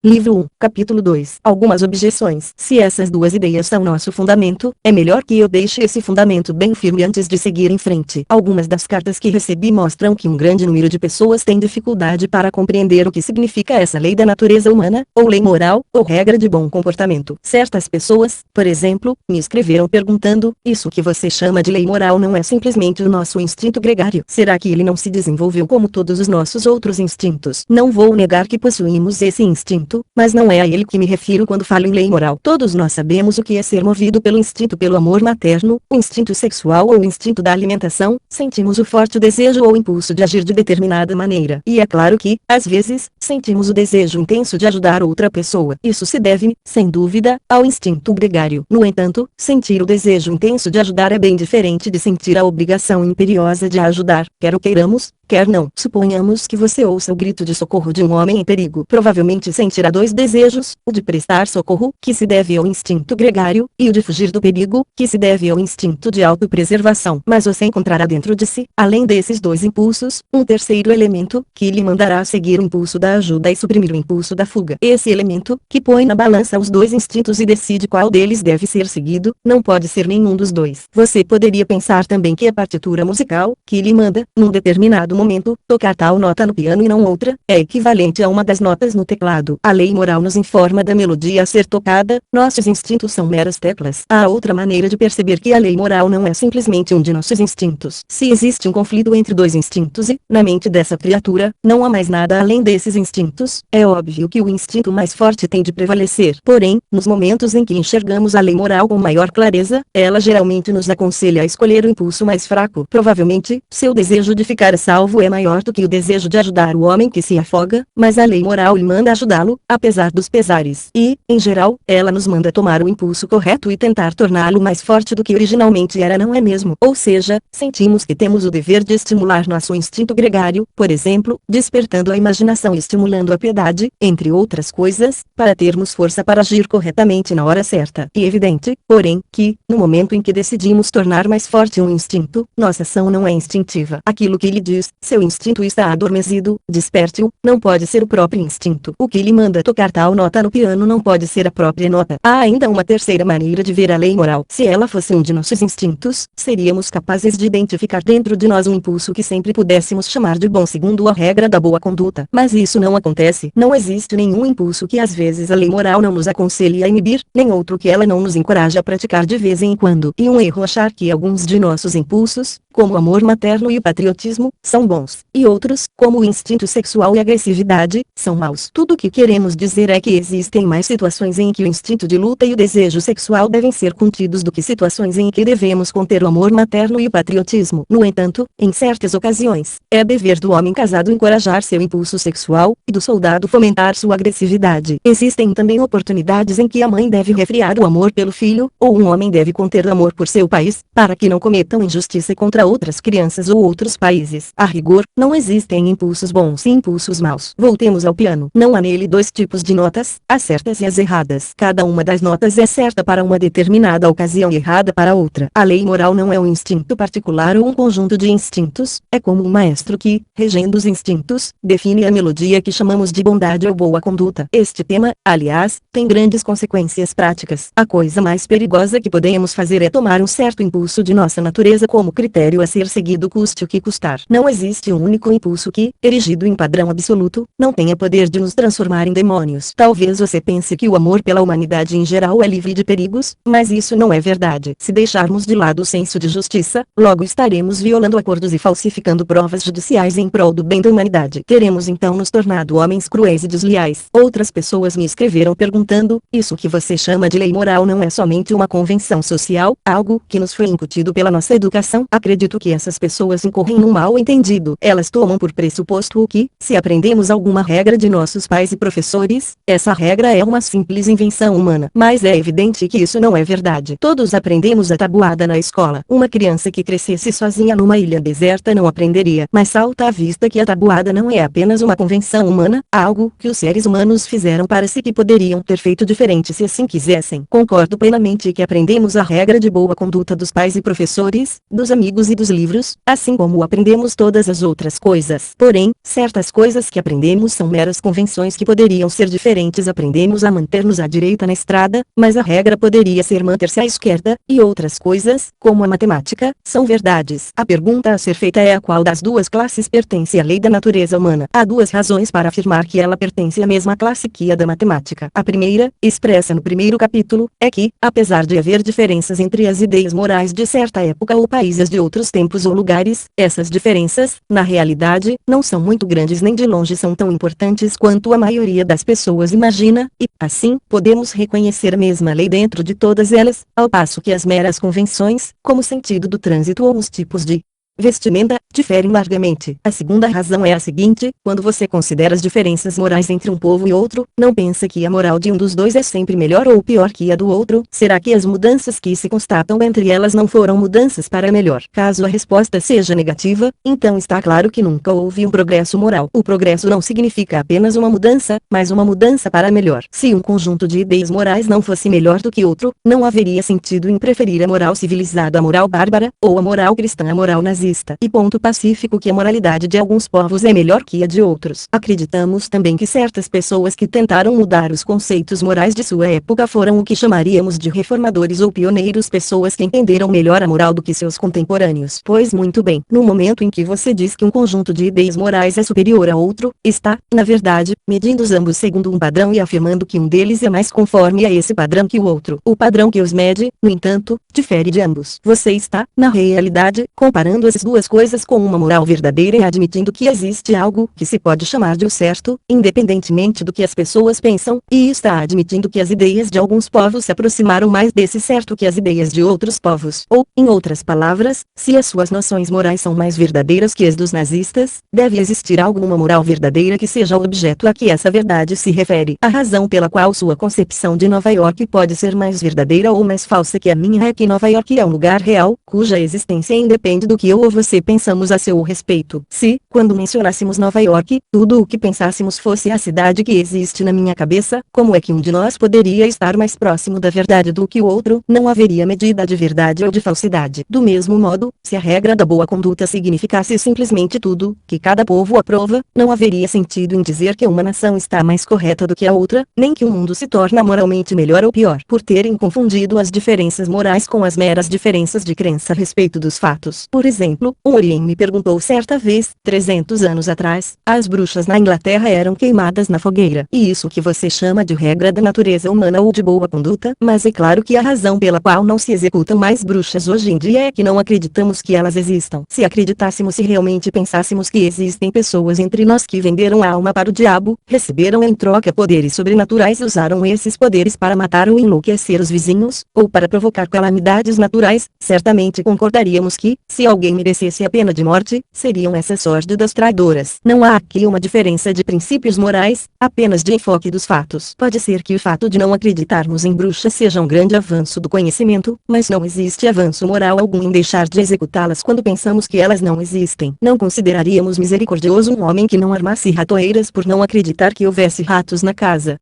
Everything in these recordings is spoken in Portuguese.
Livro 1, Capítulo 2. Algumas objeções. Se essas duas ideias são nosso fundamento, é melhor que eu deixe esse fundamento bem firme antes de seguir em frente. Algumas das cartas que recebi mostram que um grande número de pessoas tem dificuldade para compreender o que significa essa lei da natureza humana, ou lei moral, ou regra de bom comportamento. Certas pessoas, por exemplo, me escreveram perguntando: isso que você chama de lei moral não é simplesmente o nosso instinto gregário? Será que ele não se desenvolveu como todos os nossos outros instintos? Não vou negar que possuímos esse instinto, mas não é a ele que me refiro quando falo em lei moral. Todos nós sabemos o que é ser movido pelo instinto, pelo amor materno, o instinto sexual ou o instinto da alimentação. Sentimos o forte desejo ou impulso de agir de determinada maneira. E é claro que, às vezes, sentimos o desejo intenso de ajudar outra pessoa. Isso se deve, sem dúvida, ao instinto gregário. No entanto, sentir o desejo intenso de ajudar é bem diferente de sentir a obrigação imperiosa de ajudar, quer o queiramos, quer não. Suponhamos que você ouça o grito de socorro de um homem em perigo. Provavelmente sentirá dois desejos: o de prestar socorro, que se deve ao instinto gregário, e o de fugir do perigo, que se deve ao instinto de autopreservação. Mas você encontrará dentro de si, além desses dois impulsos, um terceiro elemento, que lhe mandará seguir o impulso da ajuda e suprimir o impulso da fuga. Esse elemento, que põe na balança os dois instintos e decide qual deles deve ser seguido, não pode ser nenhum dos dois. Você poderia pensar também que a partitura musical, que lhe manda, num determinado momento, tocar tal nota no piano e não outra, é equivalente a uma das notas no teclado. A lei moral nos informa da melodia a ser tocada, nossos instintos são meras teclas. Há outra maneira de perceber que a lei moral não é simplesmente um de nossos instintos. Se existe um conflito entre dois instintos e, na mente dessa criatura, não há mais nada além desses instintos, é óbvio que o instinto mais forte tem de prevalecer. Porém, nos momentos em que enxergamos a lei moral com maior clareza, ela geralmente nos aconselha a escolher o impulso mais fraco. Provavelmente, seu desejo de ficar a salvo é maior do que o desejo de ajudar o homem que se afoga, mas a lei moral lhe manda ajudá-lo, apesar dos pesares. E, em geral, ela nos manda tomar o impulso correto e tentar torná-lo mais forte do que originalmente era, não é mesmo? Ou seja, sentimos que temos o dever de estimular nosso instinto gregário, por exemplo, despertando a imaginação e estimulando a piedade, entre outras coisas, para termos força para agir corretamente na hora certa. E evidente, porém, que, no momento em que decidimos tornar mais forte um instinto, nossa ação não é instintiva. Aquilo que lhe diz: seu instinto está adormecido, desperte-o, não pode ser o próprio instinto. O que lhe manda tocar tal nota no piano não pode ser a própria nota. Há ainda uma terceira maneira de ver a lei moral. Se ela fosse um de nossos instintos, seríamos capazes de identificar dentro de nós um impulso que sempre pudéssemos chamar de bom segundo a regra da boa conduta. Mas isso não acontece. Não existe nenhum impulso que às vezes a lei moral não nos aconselhe a inibir, nem outro que ela não nos encoraje a praticar de vez em quando. E um erro achar que alguns de nossos impulsos, como o amor materno e o patriotismo, são bons, e outros, como o instinto sexual e a agressividade, são maus. Tudo o que queremos dizer é que existem mais situações em que o instinto de luta e o desejo sexual devem ser contidos do que situações em que devemos conter o amor materno e o patriotismo. No entanto, em certas ocasiões, é dever do homem casado encorajar seu impulso sexual, e do soldado fomentar sua agressividade. Existem também oportunidades em que a mãe deve refrear o amor pelo filho, ou um homem deve conter o amor por seu país, para que não cometam injustiça contra outras crianças ou outros países. A rigor, não existem impulsos bons e impulsos maus. Voltemos ao piano. Não há nele dois tipos de notas, as certas e as erradas. Cada uma das notas é certa para uma determinada ocasião e errada para outra. A lei moral não é um instinto particular ou um conjunto de instintos, é como um maestro que, regendo os instintos, define a melodia que chamamos de bondade ou boa conduta. Este tema, aliás, tem grandes consequências práticas. A coisa mais perigosa que podemos fazer é tomar um certo impulso de nossa natureza como critério a ser seguido custe o que custar. Não existe um único impulso que, erigido em padrão absoluto, não tenha poder de nos transformar em demônios. Talvez você pense que o amor pela humanidade em geral é livre de perigos, mas isso não é verdade. Se deixarmos de lado o senso de justiça, logo estaremos violando acordos e falsificando provas judiciais em prol do bem da humanidade. Teremos então nos tornado homens cruéis e desleais. Outras pessoas me escreveram perguntando: isso que você chama de lei moral não é somente uma convenção social, algo que nos foi incutido pela nossa educação? Acredito que essas pessoas incorrem num mal entendido. Elas tomam por pressuposto o que, se aprendemos alguma regra de nossos pais e professores, essa regra é uma simples invenção humana. Mas é evidente que isso não é verdade. Todos aprendemos a tabuada na escola. Uma criança que crescesse sozinha numa ilha deserta não aprenderia. Mas salta à vista que a tabuada não é apenas uma convenção humana, algo que os seres humanos fizeram para si que poderiam ter feito diferente se assim quisessem. Concordo plenamente que aprendemos a regra de boa conduta dos pais e professores, dos amigos e dos livros, assim como aprendemos todas as outras coisas. Porém, certas coisas que aprendemos são meras convenções que poderiam poderiam ser diferentes. Aprendemos a manter-nos à direita na estrada, mas a regra poderia ser manter-se à esquerda, e outras coisas, como a matemática, são verdades. A pergunta a ser feita é a qual das duas classes pertence à lei da natureza humana. Há duas razões para afirmar que ela pertence à mesma classe que a da matemática. A primeira, expressa no primeiro capítulo, é que, apesar de haver diferenças entre as ideias morais de certa época ou países de outros tempos ou lugares, essas diferenças, na realidade, não são muito grandes nem de longe são tão importantes quanto a maioria das pessoas imagina, e, assim, podemos reconhecer a mesma lei dentro de todas elas, ao passo que as meras convenções, como o sentido do trânsito ou os tipos de vestimenta, diferem largamente. A segunda razão é a seguinte: quando você considera as diferenças morais entre um povo e outro, não pensa que a moral de um dos dois é sempre melhor ou pior que a do outro. Será que as mudanças que se constatam entre elas não foram mudanças para melhor? Caso a resposta seja negativa, então está claro que nunca houve um progresso moral. O progresso não significa apenas uma mudança, mas uma mudança para melhor. Se um conjunto de ideias morais não fosse melhor do que outro, não haveria sentido em preferir a moral civilizada à moral bárbara, ou a moral cristã à moral nazista. E ponto pacífico que a moralidade de alguns povos é melhor que a de outros. Acreditamos também que certas pessoas que tentaram mudar os conceitos morais de sua época foram o que chamaríamos de reformadores ou pioneiros, pessoas que entenderam melhor a moral do que seus contemporâneos. Pois muito bem, no momento em que você diz que um conjunto de ideias morais é superior a outro, está, na verdade, medindo os ambos segundo um padrão e afirmando que um deles é mais conforme a esse padrão que o outro. O padrão que os mede, no entanto, difere de ambos. Você está, na realidade, comparando as duas coisas com uma moral verdadeira e admitindo que existe algo que se pode chamar de o certo, independentemente do que as pessoas pensam, e está admitindo que as ideias de alguns povos se aproximaram mais desse certo que as ideias de outros povos. Ou, em outras palavras, se as suas noções morais são mais verdadeiras que as dos nazistas, deve existir alguma moral verdadeira que seja o objeto a que essa verdade se refere. A razão pela qual sua concepção de Nova York pode ser mais verdadeira ou mais falsa que a minha é que Nova York é um lugar real, cuja existência independe do que eu ou você pensamos a seu respeito. Se, quando mencionássemos Nova York, tudo o que pensássemos fosse a cidade que existe na minha cabeça, como é que um de nós poderia estar mais próximo da verdade do que o outro? Não haveria medida de verdade ou de falsidade. Do mesmo modo, se a regra da boa conduta significasse simplesmente tudo que cada povo aprova, não haveria sentido em dizer que uma nação está mais correta do que a outra, nem que o mundo se torna moralmente melhor ou pior, por terem confundido as diferenças morais com as meras diferenças de crença a respeito dos fatos. Por exemplo, Orien me perguntou certa vez, 300 anos atrás, as bruxas na Inglaterra eram queimadas na fogueira. E isso que você chama de regra da natureza humana ou de boa conduta? Mas é claro que a razão pela qual não se executam mais bruxas hoje em dia é que não acreditamos que elas existam. Se acreditássemos e realmente pensássemos que existem pessoas entre nós que venderam a alma para o diabo, receberam em troca poderes sobrenaturais e usaram esses poderes para matar ou enlouquecer os vizinhos, ou para provocar calamidades naturais, certamente concordaríamos que, se alguém merecesse a pena de morte, seriam essas sórdidas traidoras. Não há aqui uma diferença de princípios morais, apenas de enfoque dos fatos. Pode ser que o fato de não acreditarmos em bruxas seja um grande avanço do conhecimento, mas não existe avanço moral algum em deixar de executá-las quando pensamos que elas não existem. Não consideraríamos misericordioso um homem que não armasse ratoeiras por não acreditar que houvesse ratos na casa.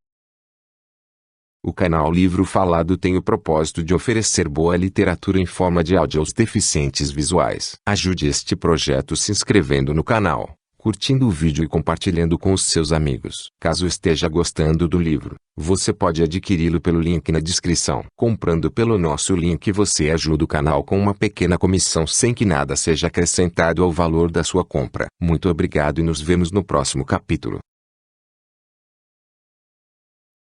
O canal Livro Falado tem o propósito de oferecer boa literatura em forma de áudio aos deficientes visuais. Ajude este projeto se inscrevendo no canal, curtindo o vídeo e compartilhando com os seus amigos. Caso esteja gostando do livro, você pode adquiri-lo pelo link na descrição. Comprando pelo nosso link você ajuda o canal com uma pequena comissão sem que nada seja acrescentado ao valor da sua compra. Muito obrigado e nos vemos no próximo capítulo.